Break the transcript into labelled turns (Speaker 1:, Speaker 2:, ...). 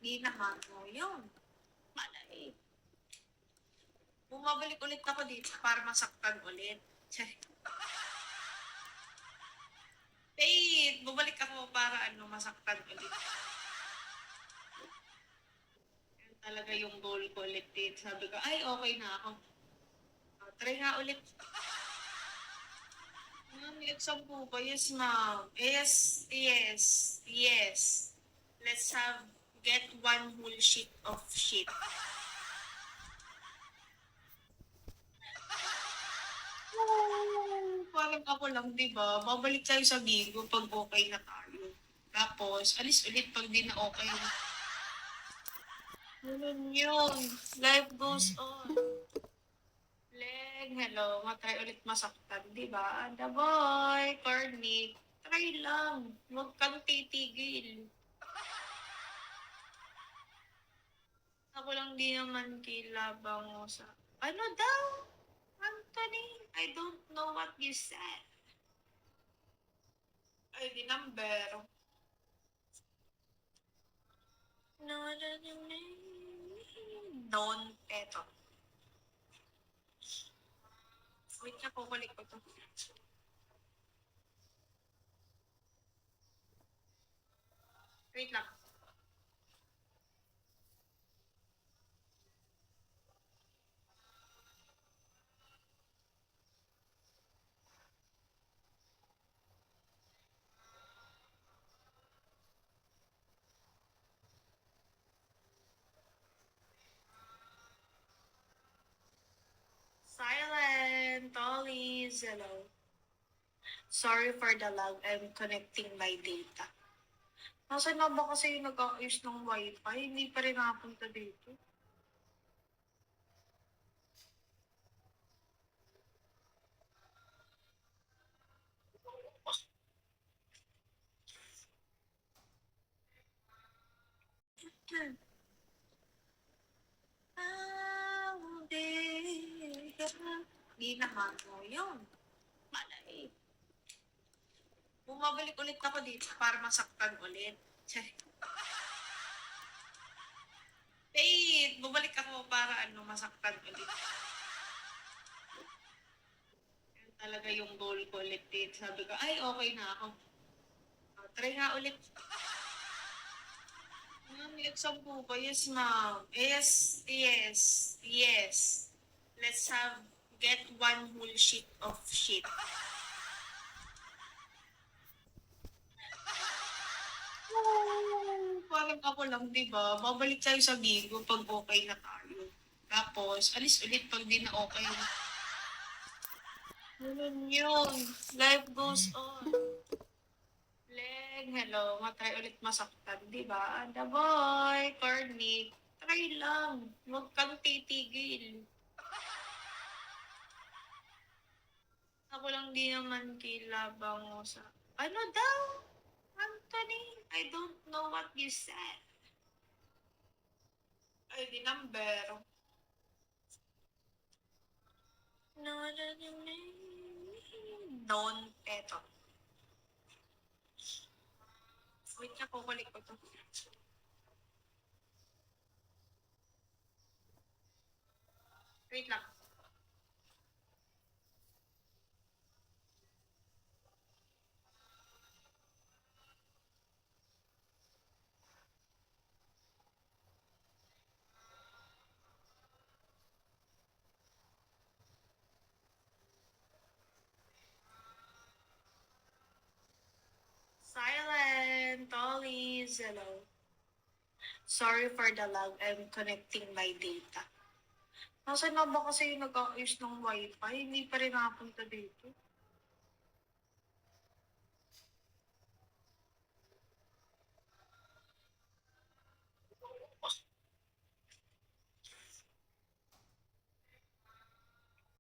Speaker 1: Di naman mo yun. Malay. Bumabalik ulit ako dito para masaktan ulit. Wait, bumalik ako para masaktan ulit. Yan talaga yung goal ko ulit dito. Sabi ko, ay okay na ako. Try nga ulit. May exam po ba? Yes, ma'am. Yes, yes, yes. Let's get one whole sheet of shit. Parang ako lang, di ba? Babalik tayo sa Bigo pag okay na tayo. Tapos, alis ulit pag di na okay. Ganun yun. Life goes on. Leg, hello. Matry ulit masaktan, di ba? The boy, corny. Try lang. Huwag kang titigil. Ako lang di naman kilabang mo sa... Ano daw? Anthony, I don't know what you said. Ay, di number. No, don't, eto. Wait na, kukulik ko to. Wait lang. Silent, Ollies, hello. Sorry for the lag, I'm connecting my data. Nasaan na ba kasi yung nag-ayos ng wifi? Hindi pa rin nakapunta dito. Di naman mo yun. Malay. Bumabalik ulit ako dito para masaktan ulit. Wait, bumalik ako para masaktan ulit. Yan talaga yung goal ko ulit dito. Sabi ko, ay okay na ako. Try nga ulit. May exam po ba? Yes, ma'am. Yes, yes, yes. Let's get one whole sheet of shit. Parang ako lang, di ba? Babalik tayo sa Bigo pag okay na tayo. Tapos, alis ulit pag di na okay. Ganun yun. Life goes on. Leg, hello. Matry ulit masaktan, di ba? The boy, corny. Try lang. Huwag kang titigil. Ako lang di naman kilabang mo sa... Ano daw? Anthony, I don't know what you said. Ay, di number. No, don't, eto. Wait na, kukulik ko to. Wait lang. Silent, Ollies, hello. Sorry for the lag, I'm connecting my data. Nasaan na ba kasi yung nag-ayos ng wifi? Hindi pa rin nakapunta dito.